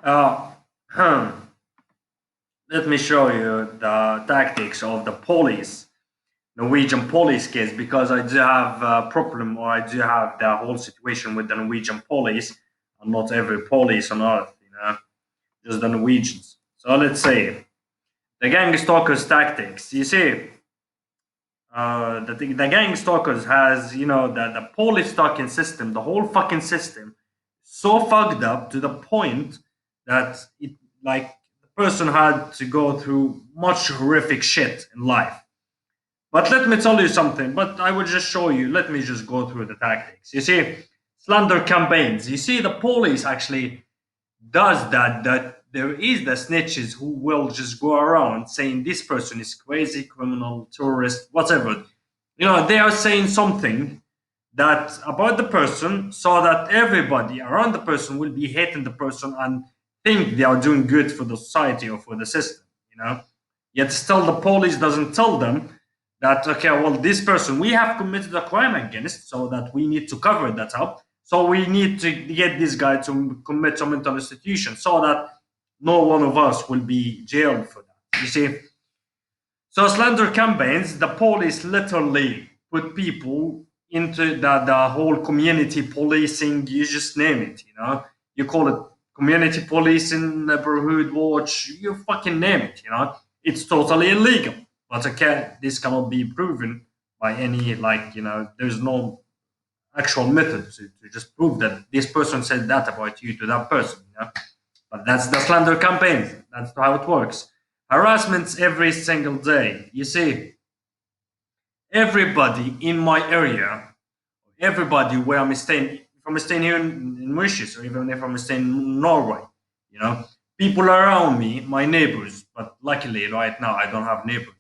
Uh, Let me show you the tactics of the police, Norwegian police case, because I do have a problem, or I do have the whole situation with the Norwegian police, and not every police on earth, just the Norwegians. So let's say the gang stalkers tactics. You see, the gang stalkers has, the police stalking system, the whole fucking system, so fucked up to the point that it, like, the person had to go through much horrific shit in life. But let me tell you something. But I will just show you. Let me just go through the tactics. You see, slander campaigns. You see, the police actually does that. That there is the snitches who will just go around saying this person is crazy, criminal, terrorist, whatever. They are saying something that about the person, so that everybody around the person will be hating the person and think they are doing good for the society or for the system. Yet still the police doesn't tell them that, okay, well, this person we have committed a crime against, so that we need to cover that up, so we need to get this guy to commit some mental institution, so that no one of us will be jailed for that. You see, so slander campaigns, the police literally put people into the whole community policing. You just name it. You call it community policing, neighborhood watch. You fucking name it. It's totally illegal. But okay, this cannot be proven by any, like, there's no actual method to just prove that this person said that about you to that person. But that's the slander campaign. That's how it works. Harassments every single day. You see, everybody in my area, everybody where I'm staying, if I'm staying here in Mauritius, or even if I'm staying in Norway, you know, people around me, my neighbors, but luckily right now I don't have neighbors.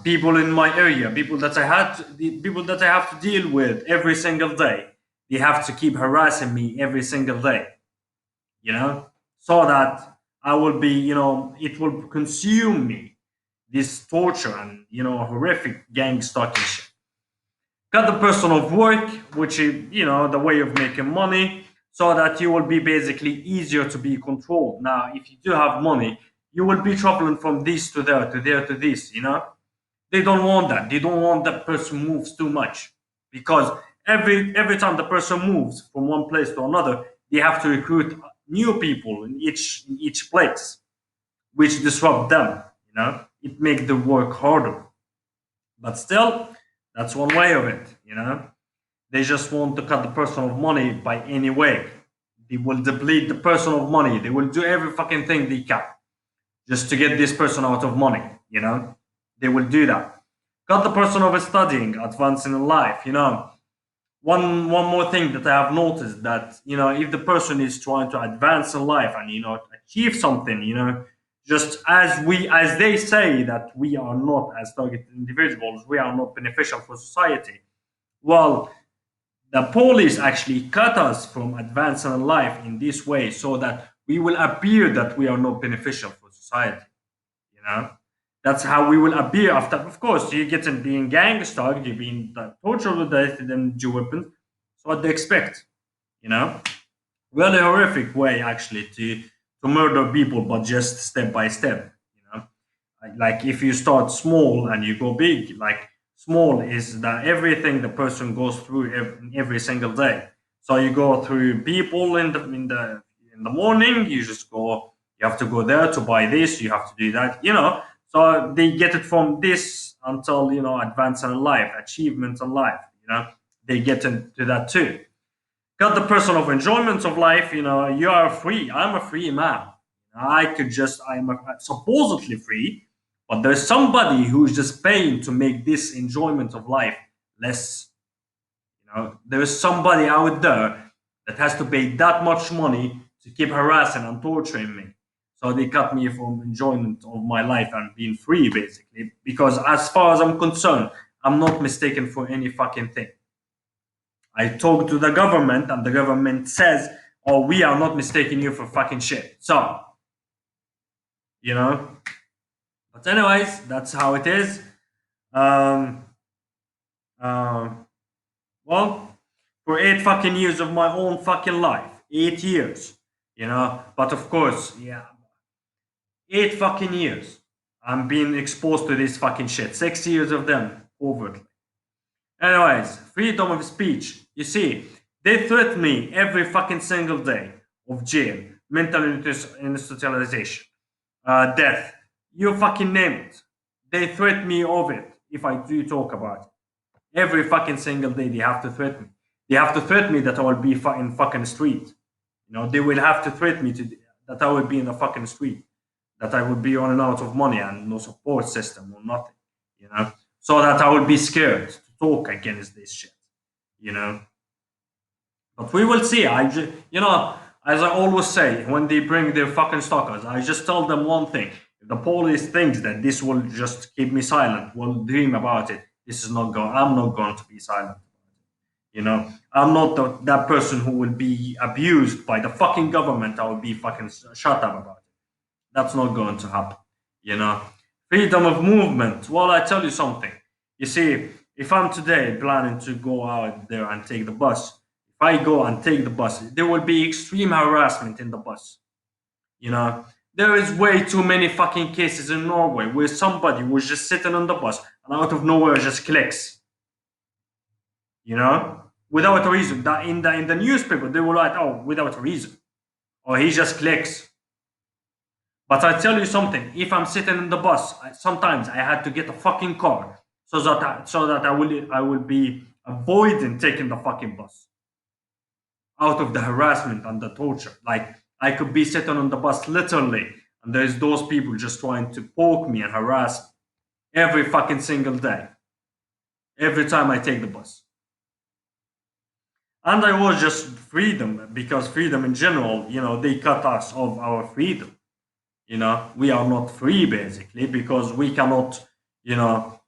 People in my area, the people that I have to deal with every single day, they have to keep harassing me every single day, so that I will be, it will consume me, this torture and, horrific gang stalking shit. Cut the person of work, which is, the way of making money, so that you will be basically easier to be controlled. Now, if you do have money, you will be traveling from this to there, to there to this, They don't want that. They don't want that person moves too much, because every time the person moves from one place to another, they have to recruit new people in each place, which disrupt them. It makes the work harder. But still, that's one way of it. They just want to cut the person of money by any way. They will deplete the person of money. They will do every fucking thing they can just to get this person out of money. They will do that. Cut the person of studying, advancing in life. One more thing that I have noticed, that, if the person is trying to advance in life and, achieve something, just as they say that we are not, as targeted individuals, we are not beneficial for society. Well, the police actually cut us from advancing in life in this way, so that we will appear that we are not beneficial for society. You know, that's how we will appear after. Of course, you get in being gang stalked, you're being tortured with death, then do weapons. So what they expect, you know, really horrific way actually to murder people, but just step by step. Like if you start small and you go big, like small is that everything the person goes through every single day. So you go through people in the morning. You just go. You have to go there to buy this. You have to do that. So they get it from this until advance in life, achievements in life. They get into that too. Got the person of enjoyment of life. You are free. I'm a free man. I'm supposedly free, but there's somebody who's just paying to make this enjoyment of life less. There's somebody out there that has to pay that much money to keep harassing and torturing me. So they cut me from enjoyment of my life and being free, basically. Because as far as I'm concerned, I'm not mistaken for any fucking thing. I talk to the government, and the government says, "Oh, we are not mistaking you for fucking shit." So, you know. But anyways, that's how it is. Um, uh, well, for 8 fucking years of my own fucking life, 8 years. But of course, yeah, 8 fucking years. I'm being exposed to this fucking shit. 6 years of them overtly. Anyways, freedom of speech. You see, they threaten me every fucking single day of jail, mental institutionalization, death. You fucking name it. They threaten me of it if I do talk about it. Every fucking single day they have to threaten me. They have to threaten me that I will be in fucking street. They will have to threaten me that I will be in the fucking street, that I will be running out of money and no support system or nothing, so that I will be scared to talk against this shit, you know. But we will see. As I always say, when they bring their fucking stalkers, I just tell them one thing: if the police thinks that this will just keep me silent, will dream about it. This is not going. I'm not going to be silent. I'm not that person who will be abused by the fucking government. I will be fucking shut up about it. That's not going to happen. You know, freedom of movement. Well, I tell you something. You see, if I'm today planning to go out there and take the bus, if I go and take the bus, there will be extreme harassment in the bus. You know, there is way too many fucking cases in Norway where somebody was just sitting on the bus and out of nowhere just clicks. Without a reason. That in the newspaper they will write, "Oh, without a reason," or "He just clicks." But I tell you something: if I'm sitting in the bus, sometimes I had to get a fucking car so that I will be avoiding taking the fucking bus out of the harassment and the torture. Like I could be sitting on the bus literally, and there's those people just trying to poke me and harass me every fucking single day, every time I take the bus. And I was just freedom because freedom in general, they cut us of our freedom. We are not free basically because we cannot, you know,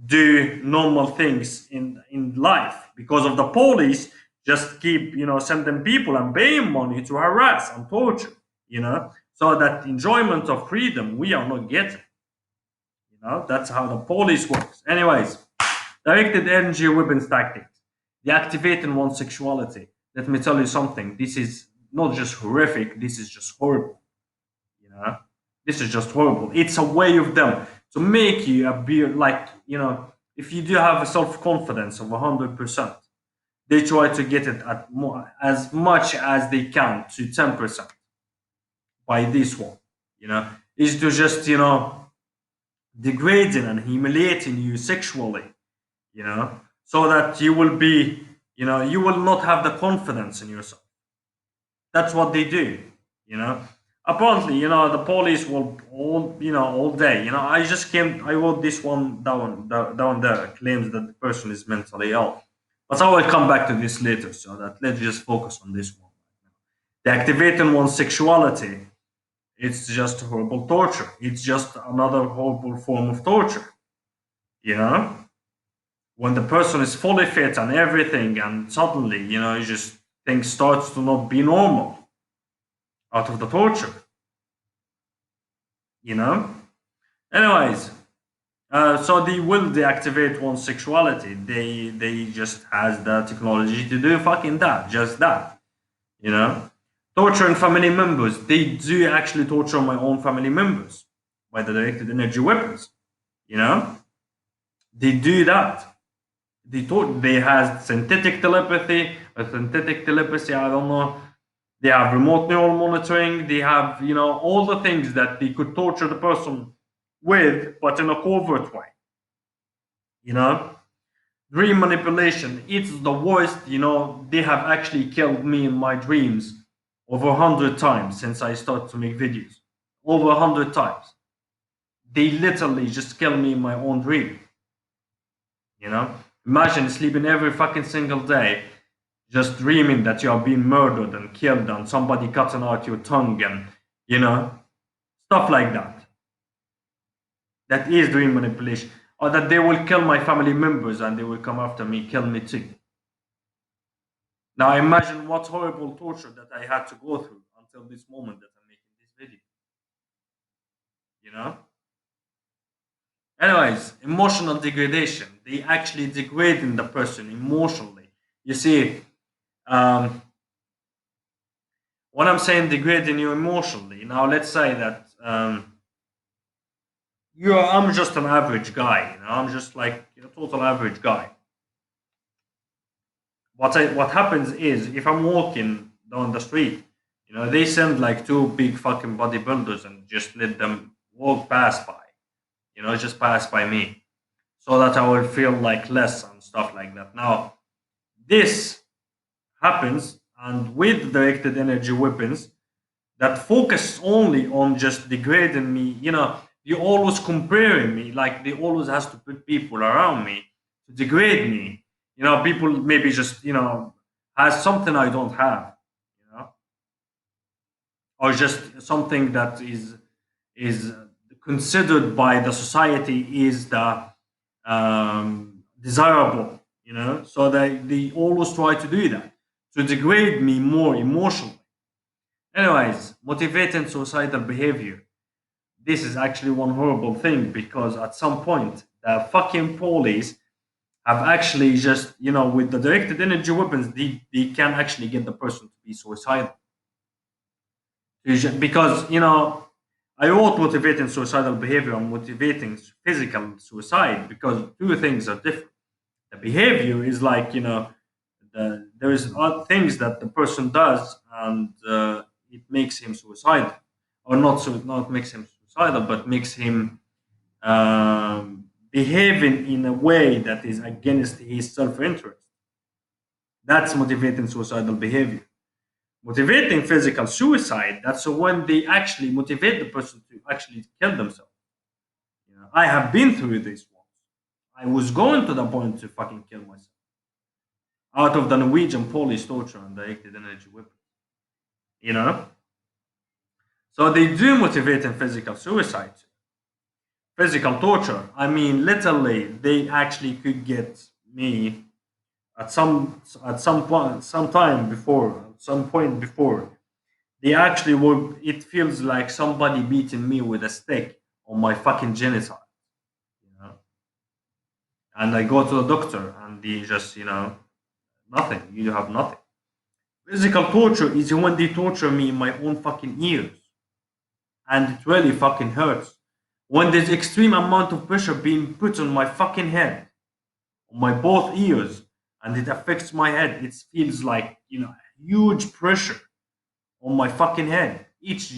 do normal things in life because of the police just keep, sending people and paying money to harass and torture, so that enjoyment of freedom we are not getting. That's how the police works. Anyways, directed energy weapons tactics. Deactivating one's sexuality. Let me tell you something. This is not just horrific. This is just horrible. You know, this is just horrible. It's a way of them to make you appear like if you do have a self confidence of 100%, they try to get it at as much as they can to 10% by this one. Is to just degrading and humiliating you sexually, so that you will be, you will not have the confidence in yourself. That's what they do, you know. Apparently, the police will all day. I wrote this one down there. Claims that the person is mentally ill, but I will come back to this later. So that let's just focus on this one. The activating one's sexuality. It's just horrible torture. It's just another horrible form of torture. You know, when the person is fully fit and everything, and suddenly, you just things starts to not be normal out of the torture. You know. Anyways, so they will deactivate one's sexuality. They just has the technology to do fucking that, just that. You know, torturing family members. They do actually torture my own family members by the directed energy weapons. You know, they do that. They have synthetic telepathy, or synthetic telepathy. I don't know. They have remote neural monitoring. They have all the things that they could torture the person with, but in a covert way. You know, dream manipulation. It's the worst. They have actually killed me in my dreams over 100 times since I started to make videos. Over 100 times. They literally just kill me in my own dream. Imagine sleeping every fucking single day, just dreaming that you are being murdered and killed and somebody cutting out your tongue and you know stuff like that. That is dream manipulation. Or that they will kill my family members and they will come after me, kill me too. Now imagine what horrible torture that I had to go through until this moment that I'm making this video. You know? Anyways, emotional degradation. They actually degrading the person emotionally. You see, um, When I'm saying degrading you emotionally, now let's say that I'm just an average guy. I'm just like a total average guy. What happens is if I'm walking down the street, they send like two big fucking bodybuilders and just let them walk past by, just pass by me, so that I will feel like less and stuff like that. Now this happens, and with directed energy weapons that focus only on just degrading me, you always comparing me, like they always has to put people around me to degrade me. People maybe just has something I don't have, you know, or just something that is considered by the society is the desirable, so they always try to do that to degrade me more emotionally. Anyways, motivating suicidal behavior. This is actually one horrible thing because at some point the fucking police have actually just, with the directed energy weapons, they can actually get the person to be suicidal. Because, I wrote motivating suicidal behavior and motivating physical suicide because two things are different. The behavior is like, there is things that the person does, and it makes him suicidal, or not makes him suicidal, but makes him behaving in a way that is against his self-interest. That's motivating suicidal behavior. Motivating physical suicide, that's when they actually motivate the person to actually kill themselves. I have been through this once. I was going to the point to fucking kill myself out of the Norwegian police torture and directed energy weapons. You know? So they do motivating physical suicide. Physical torture. I mean, literally, they actually could get me at some point before. They actually were. It feels like somebody beating me with a stick on my fucking genital. You know, and I go to the doctor, and they just, nothing. You have nothing. Physical torture is when they torture me in my own fucking ears, and it really fucking hurts. When there's extreme amount of pressure being put on my fucking head, on my both ears, and it affects my head, it feels like huge pressure on my fucking head. It's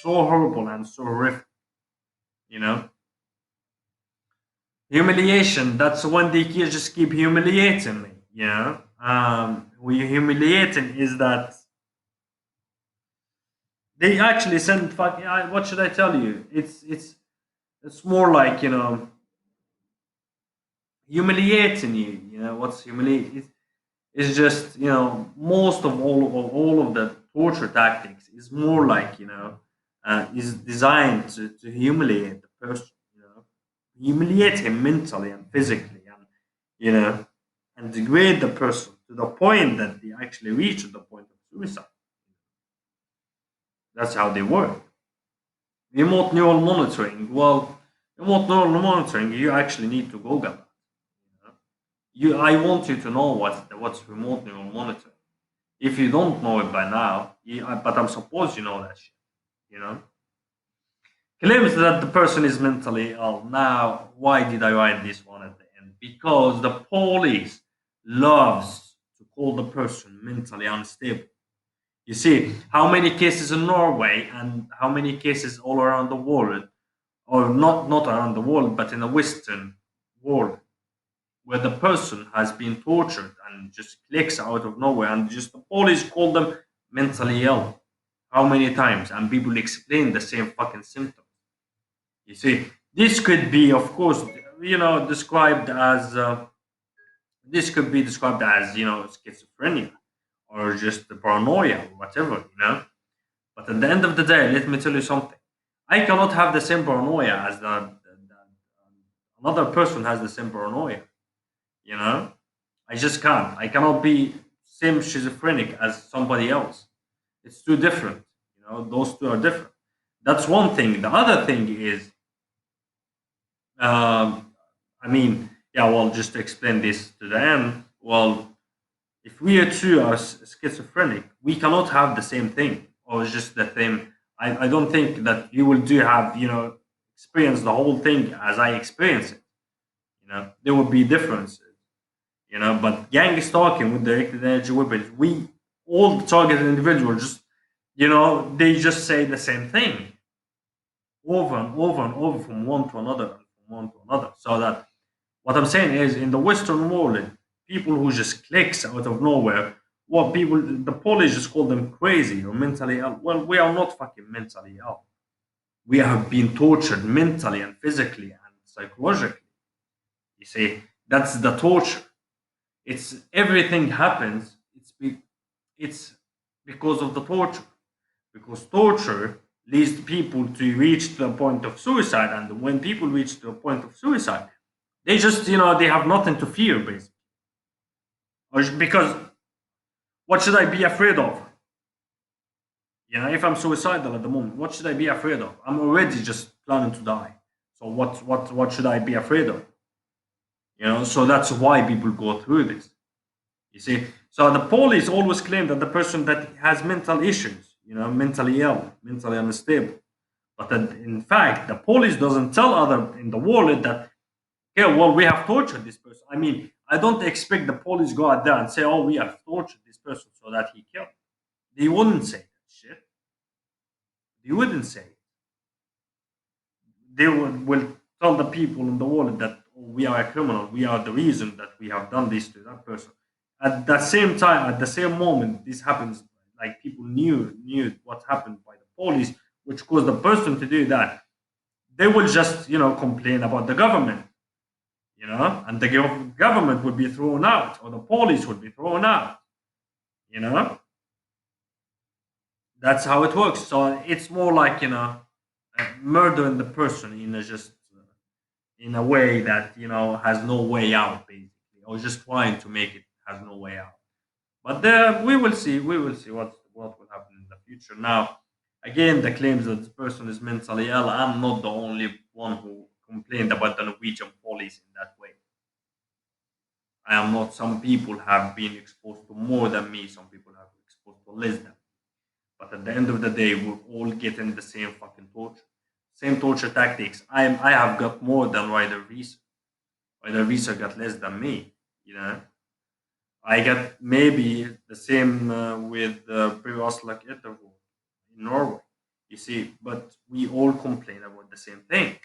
so horrible and so horrific, you know. Humiliation. That's when they just keep humiliating me, we humiliating is that they actually send fucking. What should I tell you? It's more like humiliating you. What's humiliating? It's just most of all of the torture tactics is more like is designed to humiliate the person. Humiliate him mentally and physically, and you know, and degrade the person to the point that they actually reach the point of suicide. That's how they work. Remote neural monitoring. Well, remote neural monitoring, you actually need to Google that. I want you to know what's remote neural monitoring. If you don't know it by now, but I'm supposed you know that shit. You know, claims that the person is mentally ill. Now, why did I write this one at the end? Because the police loves to call the person mentally unstable. You see, how many cases in Norway and how many cases all around the world, or not around the world, but in the Western world, where the person has been tortured and just clicks out of nowhere, and just the police call them mentally ill. How many times? And people explain the same fucking symptoms. You see, this could be, of course, described as this could be described as schizophrenia or just the paranoia or whatever. But at the end of the day, let me tell you something. I cannot have the same paranoia as another person has the same paranoia. You know, I just can't. I cannot be same schizophrenic as somebody else. It's too different. Those two are different. That's one thing. The other thing is, I mean, yeah. Well, just to explain this to the end. Well, If we are two are schizophrenic, we cannot have the same thing or just the same. I don't think that you will do have, experience the whole thing as I experience it. There will be differences. But gang stalking with directed energy weapons, we all targeted individuals just, they just say the same thing over and over and over from one to another and from one to another. So that what I'm saying is, in the Western world, people who just clicks out of nowhere, what people, the police just call them crazy or mentally ill. Well, we are not fucking mentally ill. We have been tortured mentally and physically and psychologically. You see, that's the torture. It's everything happens. It's because of the torture. Because torture leads people to reach the point of suicide, and when people reach the point of suicide, they just, they have nothing to fear, basically. Because what should I be afraid of? If I'm suicidal at the moment, what should I be afraid of? I'm already just planning to die. So what should I be afraid of? So that's why people go through this. You see, so the police always claim that the person that has mental issues, mentally ill, mentally unstable. But that in fact, the police doesn't tell other in the world that, yeah, well, we have tortured this person. I mean, I don't expect the police go out there and say, oh, we have tortured this person so that he killed. They wouldn't say that shit. They wouldn't say it. They will tell the people in the world that, oh, we are a criminal. We are the reason that we have done this to that person. At the same time, at the same moment, this happens. Like people knew what happened by the police, which caused the person to do that. They will just complain about the government, and the government would be thrown out, or the police would be thrown out. You know, that's how it works. So it's more like murdering the person in a just in a way that has no way out, basically, or just trying to make it has no way out. But we will see. We will see what will happen in the future. Now, again, the claims that this person is mentally ill. I'm not the only one who complained about the Norwegian police in that way. I am not. Some people have been exposed to more than me. Some people have been exposed to less than. But at the end of the day, we're all getting the same fucking torture, same torture tactics. I have got more than Ryder Visa. Ryder Visa got less than me. You know, I got maybe the same with previous like interval in Norway. You see, but we all complain about the same thing.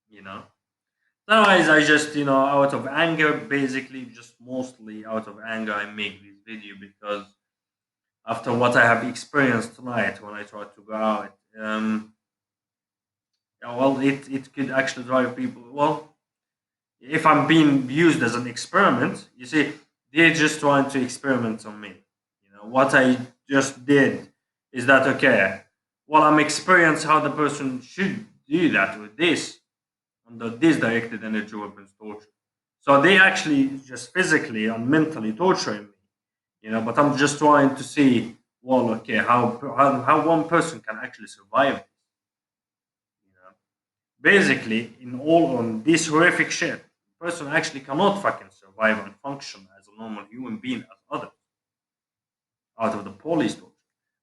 You know. Otherwise, I just out of anger, basically, just mostly out of anger, I make this video because after what I have experienced tonight when I tried to go out, yeah, well, it could actually drive people. Well, if I'm being used as an experiment, you see, they're just trying to experiment on me. What I just did is that okay? Well, I'm experienced how the person should do that with this under this directed energy weapons torture. So they actually just physically and mentally torturing me. But I'm just trying to see, well, okay, how one person can actually survive this. You know, basically, in all on this horrific shit, a person actually cannot fucking survive and function as a normal human being as others out of the police torture.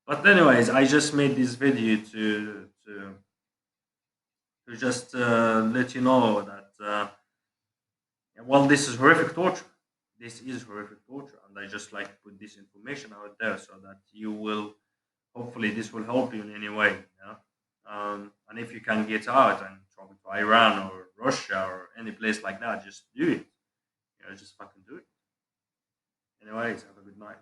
But anyways, I just made this video to just let you know that well, this is horrific torture. This is horrific torture, and I just like to put this information out there so that you will hopefully this will help you in any way. And if you can get out and travel to Iran or Russia or any place like that, just do it. Just fucking do it. Anyways, have a good night.